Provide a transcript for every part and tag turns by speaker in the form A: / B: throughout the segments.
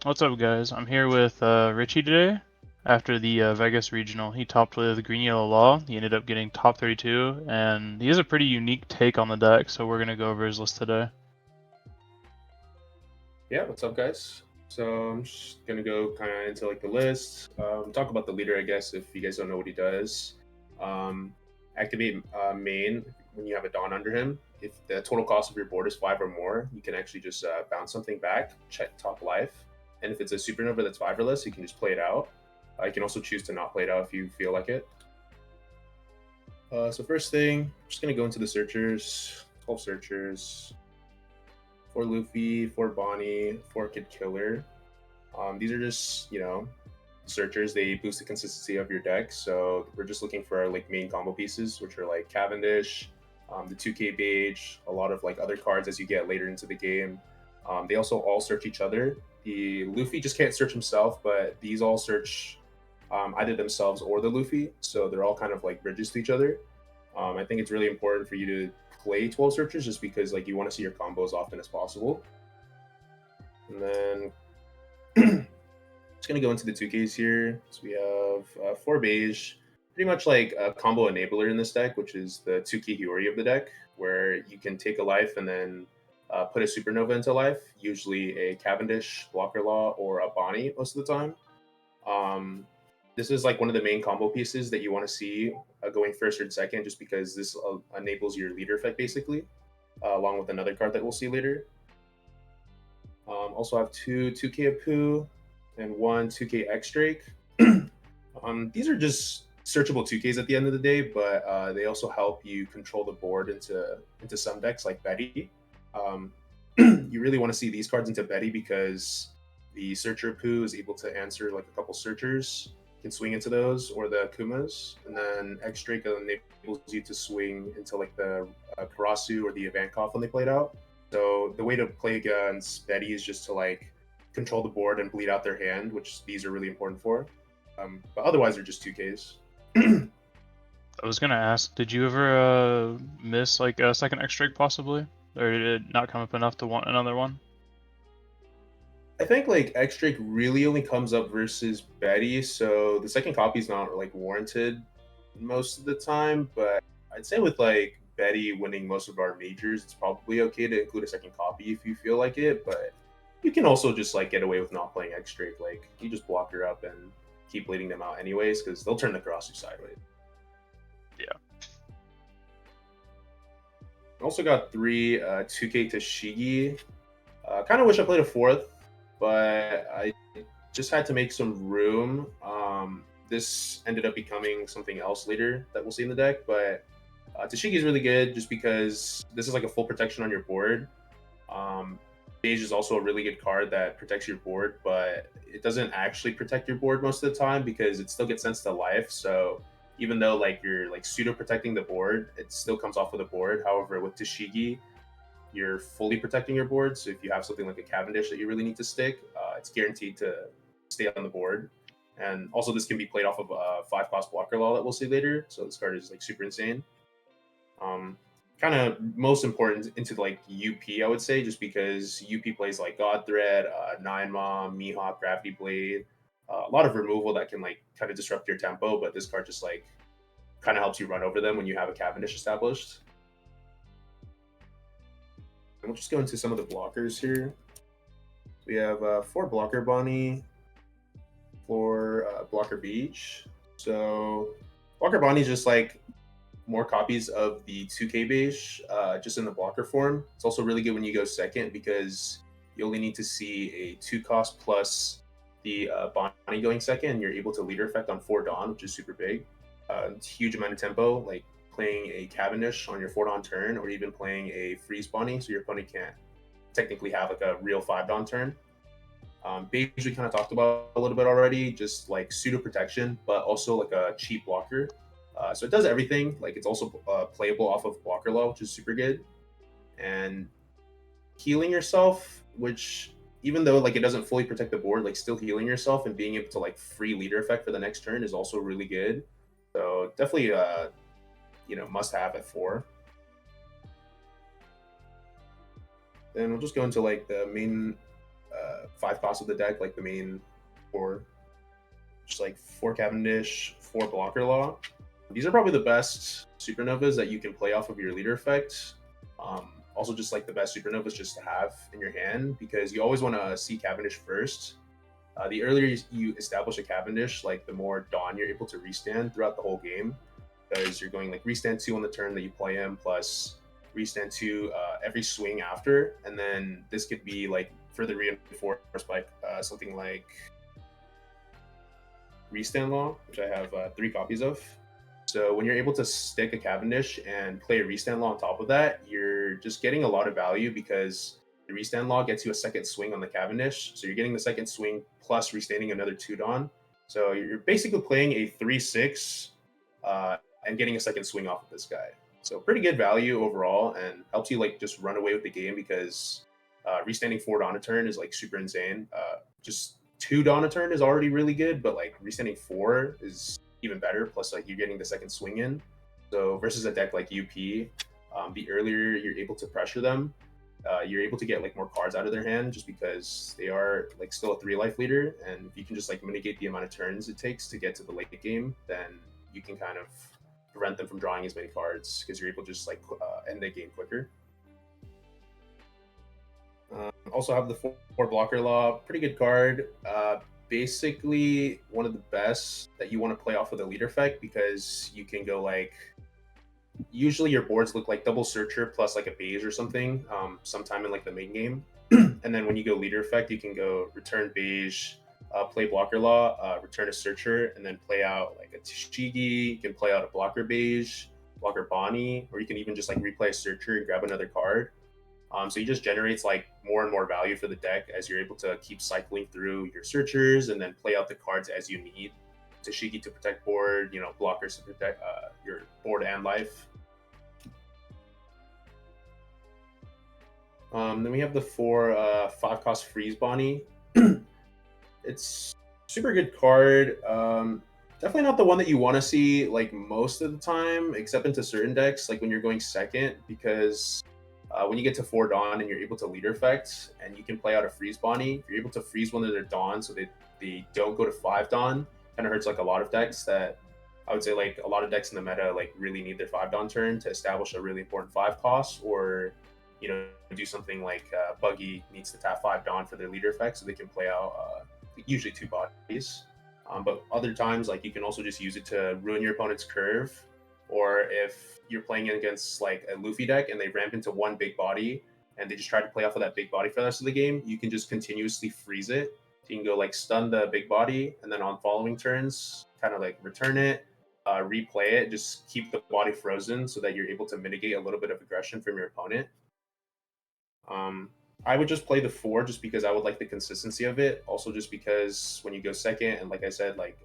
A: What's up, guys? I'm here with Richie today. After the Vegas regional, he topped with Green Yellow Law. He ended up getting top 32, and he has a pretty unique take on the deck, so we're gonna go over his list today.
B: Yeah, what's up, guys? So I'm just gonna go kind of into like the list. Talk about the leader, I guess, if you guys don't know what he does. Um, Activate main when you have a Dawn under him. If the total cost of your board is 5 or more, you can actually just bounce something back, check top life, and if it's a supernova that's 5 or less, you can just play it out. You can also choose to not play it out if you feel like it. So first thing, I'm just gonna go into the searchers. 12 searchers. 4 Luffy, 4 Bonnie, 4 Kid Killer. These are just, searchers. They boost the consistency of your deck. So we're just looking for our like main combo pieces, which are like Cavendish, the 2K Beige, a lot of like other cards as you get later into the game. They also all search each other. The Luffy just can't search himself, but these all search either themselves or the Luffy. So they're all kind of like bridges to each other. I think it's really important for you to play 12 searchers just because like you want to see your combo as often as possible. And then just gonna go into the 2Ks here. So we have 4 Beige, pretty much like a combo enabler in this deck, which is the 2K Hiyori of the deck, where you can take a life and then put a supernova into life, usually a Cavendish, Blocker Law, or a Bonnie most of the time. Um, this is like one of the main combo pieces that you want to see going first or second, just because this enables your leader effect basically, along with another card that we'll see later. Also have two 2K Apu and one 2K X Drake. These are just searchable 2Ks at the end of the day, but they also help you control the board into some decks like Betty. Um, you really want to see these cards into Betty because the Searcher Poo is able to answer like a couple searchers, can swing into those or the Kumas, and then X Drake enables you to swing into like the Karasu or the Ivankov when they played out. So the way to play against Betty is just to like control the board and bleed out their hand, which these are really important for. But otherwise, they're just 2Ks.
A: I was gonna ask, did you ever miss like a second X Drake possibly, or did it not come up enough to want another one?
B: I think like X Drake really only comes up versus Betty, so the second copy is not like warranted most of the time. But I'd say with like Betty winning most of our majors, it's probably okay to include a second copy if you feel like it. But you can also just like get away with not playing X Drake. Like you just block her up and keep bleeding them out anyways, because they'll turn the Karasu sideways.
A: Yeah.
B: Also got three 2K Tashigi. Kind of wish I played a fourth, but I just had to make some room. This ended up becoming something else later that we'll see in the deck, but Tashigi is really good just because this is like a full protection on your board. Um, Beige is also a really good card that protects your board, but it doesn't actually protect your board most of the time because it still gets sent to life. So even though like you're like pseudo protecting the board, it still comes off of the board. However, with Tashigi, you're fully protecting your board. So if you have something like a Cavendish that you really need to stick, it's guaranteed to stay on the board. And also, this can be played off of a 5 cost blocker law that we'll see later. So this card is like super insane. Kind of most important into like UP, I would say, just because UP plays like God Thread, Nine Mom, Mihawk, Gravity Blade, a lot of removal that can like kind of disrupt your tempo. But this card just like kind of helps you run over them when you have a Cavendish established. And we'll just go into some of the blockers here. We have 4 Blocker Bonnie, 4 Blocker Beach. So Blocker Bonnie is just like more copies of the 2K Beige, just in the blocker form. It's also really good when you go second because you only need to see a 2 cost plus the Bonnie going second, and you're able to leader effect on 4 Dawn, which is super big. It's huge amount of tempo, like playing a Cavendish on your 4 Dawn turn, or even playing a Freeze Bonnie, so your opponent can't technically have like a real 5 Dawn turn. Beige we kind of talked about a little bit already, just like pseudo protection, but also like a cheap blocker. So it does everything. Like it's also playable off of blocker law, which is super good. And healing yourself, which even though like it doesn't fully protect the board, like still healing yourself and being able to like free leader effect for the next turn is also really good. So definitely must have at 4. Then we'll just go into like the main 5 costs of the deck, like the main 4. Just like 4 Cavendish, 4 Blocker Law. These are probably the best Supernovas that you can play off of your leader effect. Also, just like the best Supernovas just to have in your hand, because you always want to see Cavendish first. The earlier you establish a Cavendish, like the more Dawn you're able to restand throughout the whole game, because you're going like restand 2 on the turn that you play him, plus restand 2 every swing after, and then this could be like further reinforced by something like Restand Law, which I have 3 copies of. So when you're able to stick a Cavendish and play a Restand Law on top of that, you're just getting a lot of value, because the Restand Law gets you a second swing on the Cavendish. So you're getting the second swing plus restanding another 2 Dawn. So you're basically playing a 3-6 and getting a second swing off of this guy. So pretty good value overall, and helps you like just run away with the game, because restanding 4 Dawn a turn is like super insane. Just 2 Dawn a turn is already really good, but like restanding 4 is even better. Plus, like you're getting the second swing in. So versus a deck like UP, the earlier you're able to pressure them, you're able to get like more cards out of their hand, just because they are like still a 3 life leader. And if you can just like mitigate the amount of turns it takes to get to the late game, then you can kind of prevent them from drawing as many cards, because you're able to just like end the game quicker. Also have the 4 Blocker Law, pretty good card. Basically one of the best that you want to play off of the leader effect, because you can go like, usually your boards look like double Searcher plus like a Beige or something, sometime in like the main game. And then when you go leader effect, you can go return Beige, play Blocker Law, return a Searcher, and then play out like a Tashigi. You can play out a Blocker Beige, Blocker Bonnie, or you can even just like replay a Searcher and grab another card. So he just generates like more and more value for the deck, as you're able to keep cycling through your Searchers and then play out the cards as you need. Tashigi to protect board, blockers to protect your board and life. Then we have the 4 5-cost Freeze Bonnie. It's super good card. Definitely not the one that you want to see like most of the time, except into certain decks, like when you're going second, because when you get to 4 Dawn and you're able to leader effect and you can play out a Freeze Bonnie, if you're able to freeze one of their Dawn so they don't go to 5 Dawn, kind of hurts like a lot of decks that I would say like a lot of decks in the meta like really need their 5 Dawn turn to establish a really important 5 cost, or do something like Buggy needs to tap 5 Dawn for their leader effect so they can play out usually 2 bodies. But other times, like you can also just use it to ruin your opponent's curve, or if you're playing against like a Luffy deck and they ramp into 1 big body and they just try to play off of that big body for the rest of the game, you can just continuously freeze it. So you can go like stun the big body, and then on following turns, kind of like return it, replay it, just keep the body frozen so that you're able to mitigate a little bit of aggression from your opponent. I would just play the 4 just because I would like the consistency of it. Also, just because when you go second, and like I said, like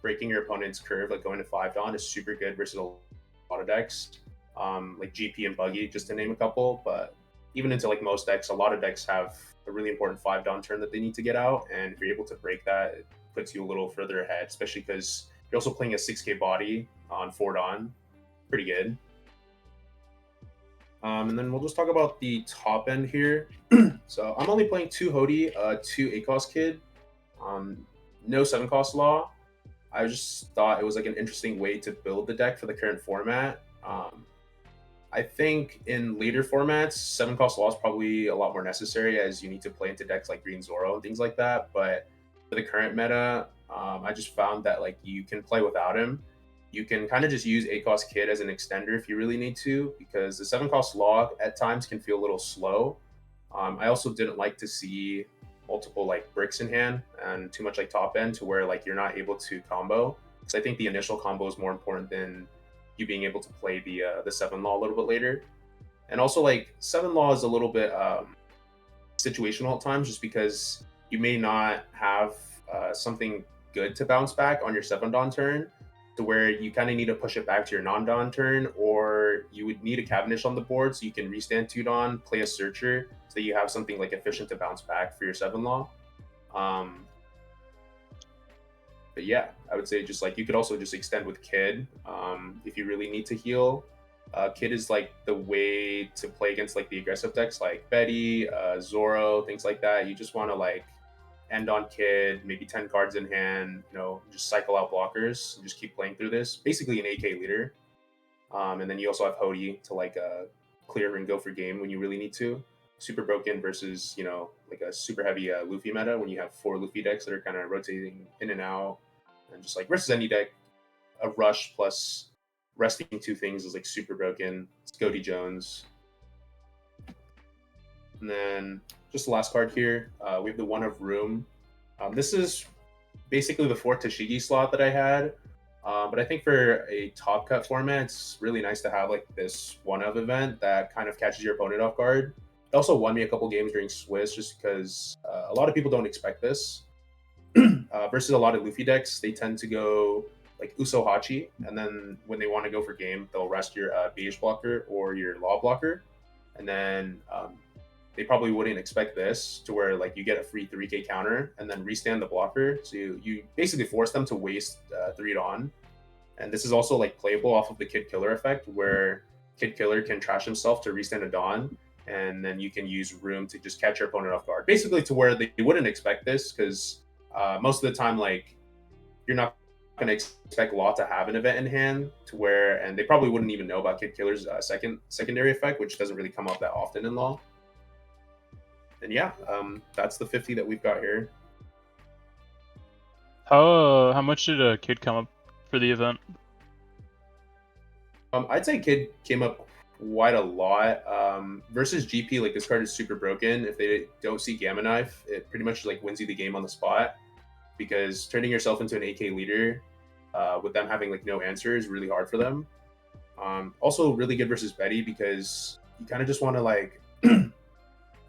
B: breaking your opponent's curve, like going to 5 Dawn is super good versus a lot of decks, like GP and Buggy, just to name a couple. But even into like most decks, a lot of decks have a really important 5 Dawn turn that they need to get out, and if you're able to break that, it puts you a little further ahead, especially because you're also playing a 6k body on 4 Dawn. Pretty good. And then we'll just talk about the top end here. So I'm only playing 2 Hody, 2 8-cost Kid, no 7-cost Law. I just thought it was like an interesting way to build the deck for the current format. I think in later formats, 7-cost Law is probably a lot more necessary, as you need to play into decks like Green Zoro and things like that. But for the current meta, I just found that like you can play without him. You can kind of just use 8-cost Kid as an extender if you really need to, because the 7-cost Law at times can feel a little slow. I also didn't like to see multiple like bricks in hand and too much like top end to where like you're not able to combo. Because I think the initial combo is more important than you being able to play the 7 Law a little bit later. And also like 7 Law is a little bit situational at times, just because you may not have something good to bounce back on your 7 Dawn turn, to where you kind of need to push it back to your non-Dawn turn, or you would need a Cavendish on the board so you can restand 2 Dawn, play a Searcher, so that you have something like efficient to bounce back for your 7 Law. But yeah, I would say just like you could also just extend with Kid if you really need to heal. Kid is like the way to play against like the aggressive decks like Betty, Zoro, things like that. You just want to like end on Kid, maybe 10 cards in hand, just cycle out blockers and just keep playing through this. Basically an AK leader. And then you also have Hody to like clear and go for game when you really need to. Super broken versus, like a super heavy Luffy meta when you have 4 Luffy decks that are kind of rotating in and out. And just like versus any deck, a rush plus resting 2 things is like super broken. It's Goldie Jones. And then just the last card here, we have the One of Room. This is basically the 4th Tashigi slot that I had. But I think for a top cut format, it's really nice to have like this one of event that kind of catches your opponent off guard. It also won me a couple games during Swiss just because a lot of people don't expect this. Versus a lot of Luffy decks, they tend to go like Usohachi, and then when they want to go for game, they'll rest your beige blocker or your law blocker, and then they probably wouldn't expect this to where like you get a free 3k counter and then restand the blocker. So you basically force them to waste 3 Dawn. And this is also like playable off of the Kid Killer effect where Kid Killer can trash himself to restand a Dawn. And then you can use Room to just catch your opponent off guard. Basically to where they wouldn't expect this because most of the time, like you're not going to expect Law to have an event in hand to where, and they probably wouldn't even know about Kid Killer's secondary effect, which doesn't really come up that often in Law. And yeah, that's the 50 that we've got here.
A: How much did a Kid come up for the event?
B: I'd say Kid came up quite a lot. Versus GP, like this card is super broken. If they don't see Gamma Knife, it pretty much like wins you the game on the spot because turning yourself into an AK leader with them having like no answer is really hard for them. Also really good versus Betty because you kind of just want to like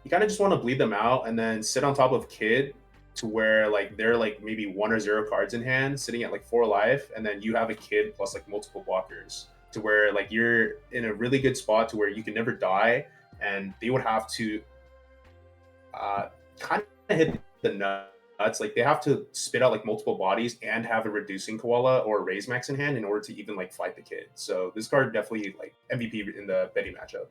B: you kind of just want to bleed them out and then sit on top of Kid to where like they're like maybe 1 or 0 cards in hand sitting at like 4 life, and then you have a Kid plus like multiple blockers to where like you're in a really good spot to where you can never die, and they would have to kind of hit the nuts. Like they have to spit out like multiple bodies and have a reducing koala or raise max in hand in order to even like fight the Kid. So this card definitely like MVP in the Betty matchup.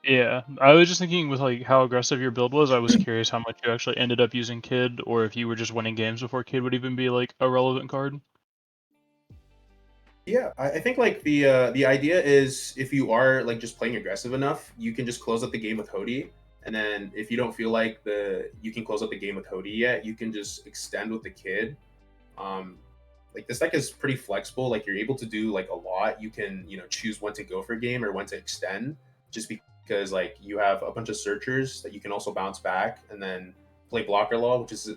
A: Yeah, I was just thinking with like how aggressive your build was, I was curious how much you actually ended up using Kid, or if you were just winning games before Kid would even be like a relevant card.
B: Yeah, I think like the idea is if you are like just playing aggressive enough, you can just close out the game with Hody, and then if you don't feel like you can close out the game with Hody yet, you can just extend with the Kid. Um, like this deck is pretty flexible. Like you're able to do like a lot. You can choose when to go for game or when to extend, just because like you have a bunch of searchers that you can also bounce back and then play blocker law, which is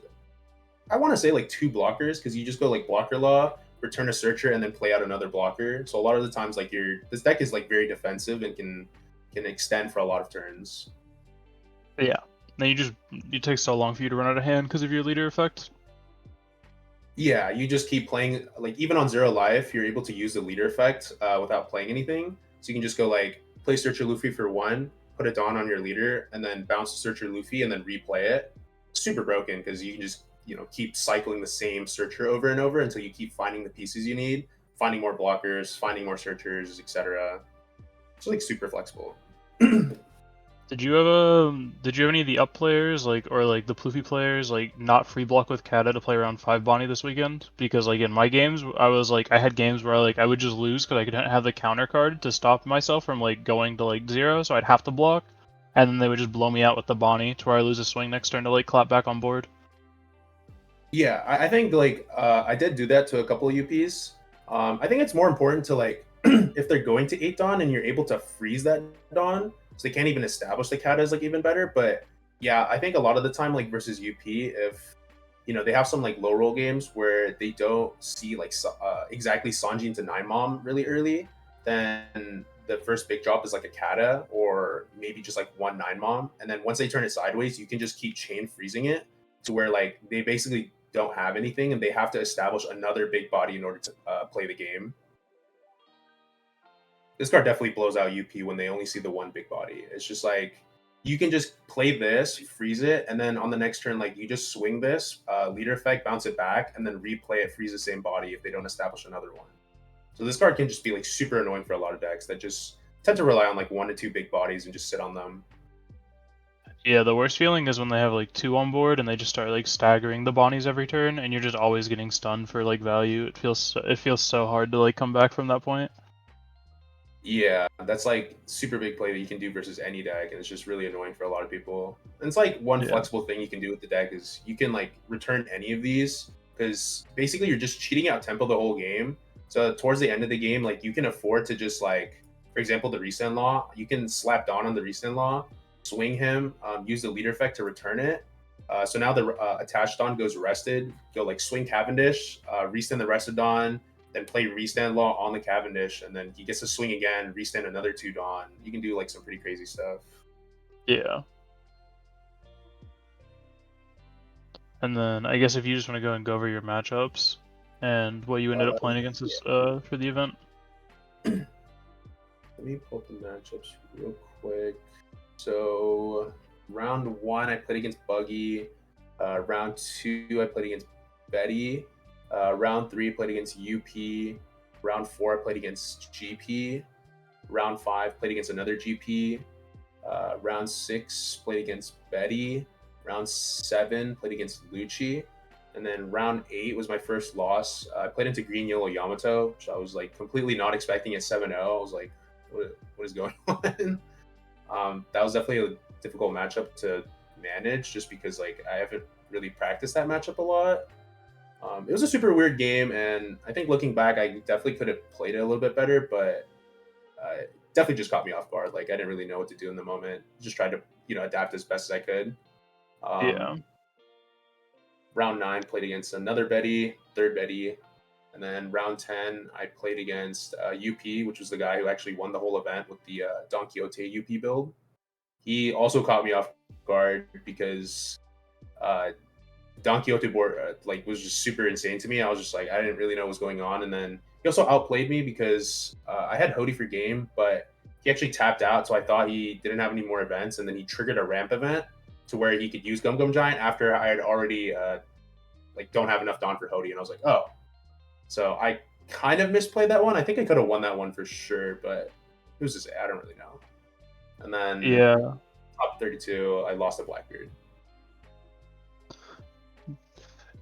B: I want to say like 2 blockers because you just go like blocker law, return a searcher, and then play out another blocker. So a lot of the times like this deck is like very defensive and can extend for a lot of turns.
A: But yeah, then it takes so long for you to run out of hand because of your leader effect.
B: Yeah, you just keep playing like even on 0 life, you're able to use the leader effect without playing anything. So you can just go like play Searcher Luffy for 1, put a Dawn on your leader, and then bounce Searcher Luffy and then replay it. Super broken because you can just keep cycling the same Searcher over and over until you keep finding the pieces you need, finding more blockers, finding more Searchers, etc. It's like super flexible.
A: Did you have any of the up players or like the Pluffy players like not free block with Kata to play around 5 Bonnie this weekend? Because like in my games, I had games where like I would just lose because I couldn't have the counter card to stop myself from like going to like 0, so I'd have to block, and then they would just blow me out with the Bonnie to where I lose a swing next turn to like clap back on board.
B: Yeah, I think like I did do that to a couple of UPs. I think it's more important to like if they're going to 8 Dawn and you're able to freeze that Dawn, so they can't even establish the Kata is like even better. But yeah, I think a lot of the time like versus UP, if they have some like low roll games where they don't see like exactly Sanji into 9 Mom really early, then the first big drop is like a Kata or maybe just like 1 9 Mom, and then once they turn it sideways, you can just keep chain freezing it to where like they basically don't have anything and they have to establish another big body in order to play the game. This card definitely blows out UP when they only see the 1 big body. It's just like you can just play this, freeze it, and then on the next turn, like you just swing this leader effect, bounce it back, and then replay it, freeze the same body if they don't establish another one. So this card can just be like super annoying for a lot of decks that just tend to rely on like 1 to 2 big bodies and just sit on them.
A: Yeah, the worst feeling is when they have like 2 on board and they just start like staggering the Bonnies every turn, and you're just always getting stunned for like value. It feels so hard to like come back from that point.
B: Yeah, that's like super big play that you can do versus any deck, and it's just really annoying for a lot of people. And it's like one
A: Yeah.
B: flexible thing you can do with the deck is you can like return any of these because basically you're just cheating out tempo the whole game. So towards the end of the game, like you can afford to just like, for example, the Resend Law, you can slap Dawn on the Resend Law, swing him, use the leader effect to return it. So now the attached Dawn goes rested. Go like swing Cavendish, resend the rested Dawn, then play restand law on the Cavendish, and then he gets to swing again, restand another 2 Dawn. You can do like some pretty crazy stuff.
A: Yeah. And then I guess if you just want to go and go over your matchups and what you ended up playing against this for the event.
B: Let me pull up the matchups real quick. So round 1, I played against Buggy. Round 2, I played against Betty. Round 3, I played against UP. Round 4, I played against GP. Round 5, played against another GP. Round 6, played against Betty. Round 7, played against Lucci. And then round 8 was my first loss. I played into Green Yellow Yamato, which I was like completely not expecting at 7-0. I was like, what is going on? That was definitely a difficult matchup to manage just because like I haven't really practiced that matchup a lot. It was a super weird game, and I think looking back, I definitely could have played it a little bit better, but definitely just caught me off guard. Like I didn't really know what to do in the moment. Just tried to adapt as best as I could.
A: Yeah.
B: Round 9 played against another Betty, third Betty, and then round 10 I played against UP, which was the guy who actually won the whole event with the Don Quixote UP build. He also caught me off guard because Don Quixote board like was just super insane to me. I was just like I didn't really know what was going on, and then he also outplayed me because I had Hody for game, but he actually tapped out, so I thought he didn't have any more events, and then he triggered a ramp event to where he could use Gum Gum Giant after I had already like don't have enough Dawn for Hody, and I was like, oh, so I kind of misplayed that one. I think I could have won that one for sure, but it was just I don't really know. And then
A: Yeah.
B: top 32, I lost to Blackbeard.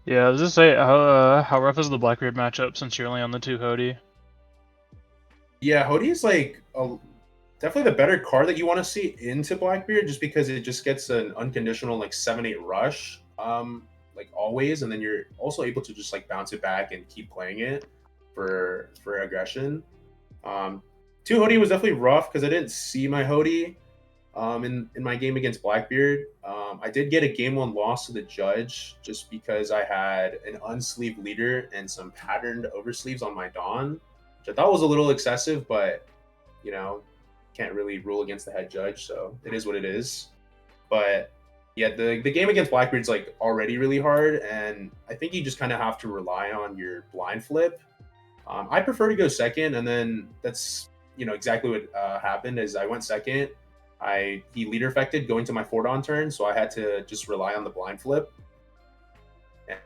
A: Yeah, I was just say how rough is the Blackbeard matchup since you're only on the 2 Hody?
B: Yeah, Hody is like definitely the better card that you want to see into Blackbeard, just because it just gets an unconditional like 7-8 rush, like always, and then you're also able to just like bounce it back and keep playing it for aggression. 2 Hody was definitely rough because I didn't see my Hody in my game against Blackbeard. I did get a game 1 loss to the judge just because I had an unsleeved leader and some patterned oversleeves on my Dawn, which I thought was a little excessive, but you know, can't really rule against the head judge, so it is what it is. But yeah, the game against Blackbeard's like already really hard, and I think you just kind of have to rely on your blind flip. I prefer to go second, and then that's exactly what happened. Is I went second. He leader affected going to my 4 Dawn turn, so I had to just rely on the blind flip,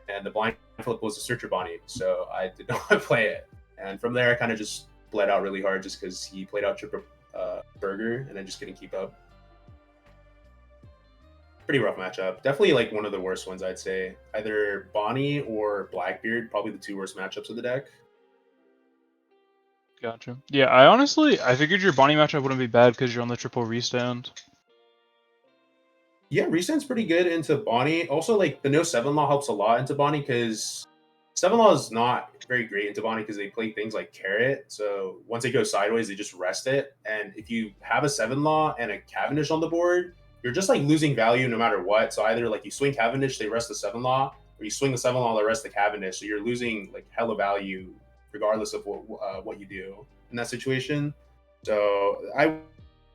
B: and the blind flip was a Searcher Bonnie, so I did not play it. And from there, I kind of just bled out really hard just because he played out Tripper Burger, and I just couldn't keep up. Pretty rough matchup. Definitely like one of the worst ones, I'd say. Either Bonnie or Blackbeard, probably the 2 worst matchups of the deck.
A: Gotcha. Yeah, I figured your Bonnie matchup wouldn't be bad because you're on the triple restand.
B: Yeah, Resend's pretty good into Bonnie. Also, like the no 7 Law helps a lot into Bonnie because 7 Law is not very great into Bonnie because they play things like Carrot. So once it goes sideways, they just rest it. And if you have a 7 Law and a Cavendish on the board, you're just like losing value no matter what. So either like you swing Cavendish, they rest the 7 Law, or you swing the 7 Law, they rest the Cavendish. So you're losing like hella value regardless of what you do in that situation. So I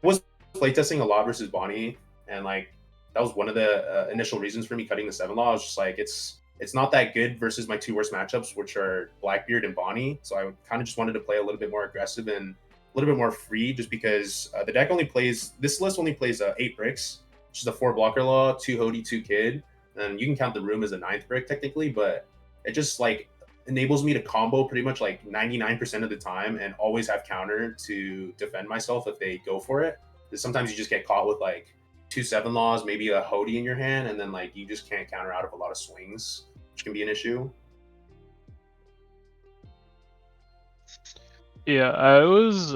B: was playtesting a lot versus Bonnie, and like that was one of the initial reasons for me cutting the 7 Law. I was just like, it's not that good versus my 2 worst matchups, which are Blackbeard and Bonnie. So I kind of just wanted to play a little bit more aggressive and a little bit more free, just because the deck only plays, this list only plays 8 bricks, which is a 4 blocker law, 2 Hody, 2 Kid. And you can count the room as a 9th brick technically, but it just like enables me to combo pretty much like 99% of the time and always have counter to defend myself if they go for it. Because sometimes you just get caught with like 2 7 laws, maybe a Hody in your hand, and then like you just can't counter out of a lot of swings, which can be an issue.
A: Yeah, I was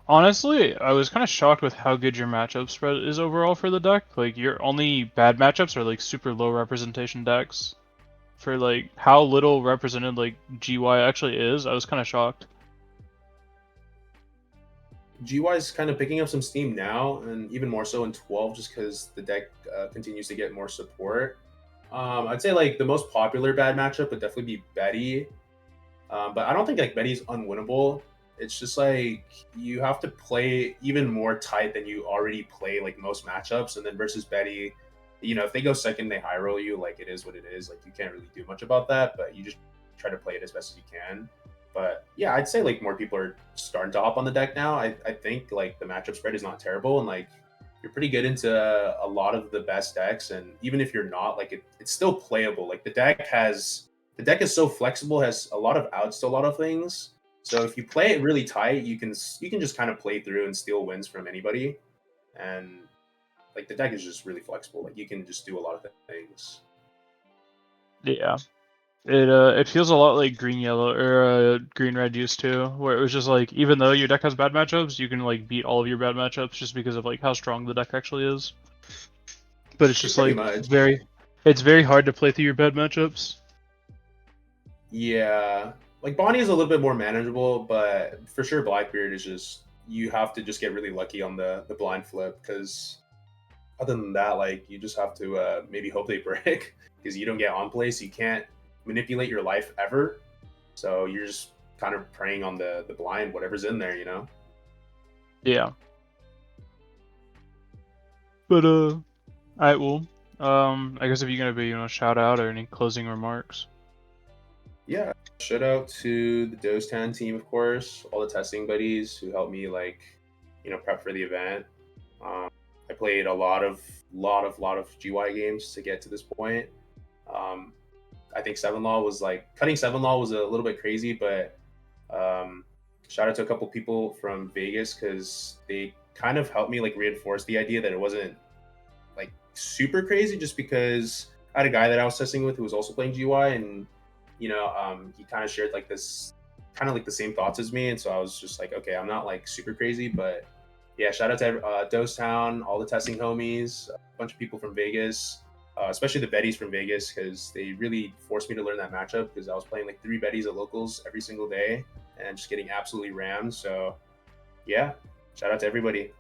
A: kind of shocked with how good your matchup spread is overall for the deck. Like your only bad matchups are like super low representation decks. For like how little represented like GY actually is, I was kind of shocked.
B: GY is kind of picking up some steam now, and even more so in 12, just because the deck continues to get more support. I'd say like the most popular bad matchup would definitely be Betty, but I don't think like Betty's unwinnable. It's just like you have to play even more tight than you already play like most matchups, and then versus Betty, if they go second, they high roll you. Like it is what it is. Like you can't really do much about that, but you just try to play it as best as you can. But yeah, I'd say like more people are starting to hop on the deck now. I think like the matchup spread is not terrible, and like you're pretty good into a lot of the best decks. And even if you're not, like it's still playable. Like the deck is so flexible, has a lot of outs to a lot of things. So if you play it really tight, you can just kind of play through and steal wins from anybody. And like the deck is just really flexible. Like you can just do a lot of things.
A: Yeah. It feels a lot like green yellow or green red used to, where it was just like even though your deck has bad matchups, you can like beat all of your bad matchups just because of like how strong the deck actually is. But it's just
B: Pretty
A: like
B: much.
A: it's very hard to play through your bad matchups.
B: Yeah. Like Bonnie is a little bit more manageable, but for sure Blackbeard is just you have to just get really lucky on the blind flip because other than that, like you just have to maybe hope they break because you don't get on play, so you can't manipulate your life ever. So you're just kind of preying on the blind, whatever's in there, you know.
A: Yeah. But alright, well, I guess if you're gonna be, shout out or any closing remarks.
B: Yeah. Shout out to the Dostown team, of course, all the testing buddies who helped me like, prep for the event. Um, I played a lot of GY games to get to this point. Um, I think Seven Law was like cutting Seven Law was a little bit crazy, but um, shout out to a couple people from Vegas because they kind of helped me like reinforce the idea that it wasn't like super crazy just because I had a guy that I was testing with who was also playing GY and he kind of shared like this kind of like the same thoughts as me and so I was just like okay I'm not like super crazy but yeah shout out to Dostown, all the testing homies, a bunch of people from Vegas, especially the Betties from Vegas because they really forced me to learn that matchup because I was playing like 3 Betties at locals every single day and just getting absolutely rammed. So yeah, shout out to everybody.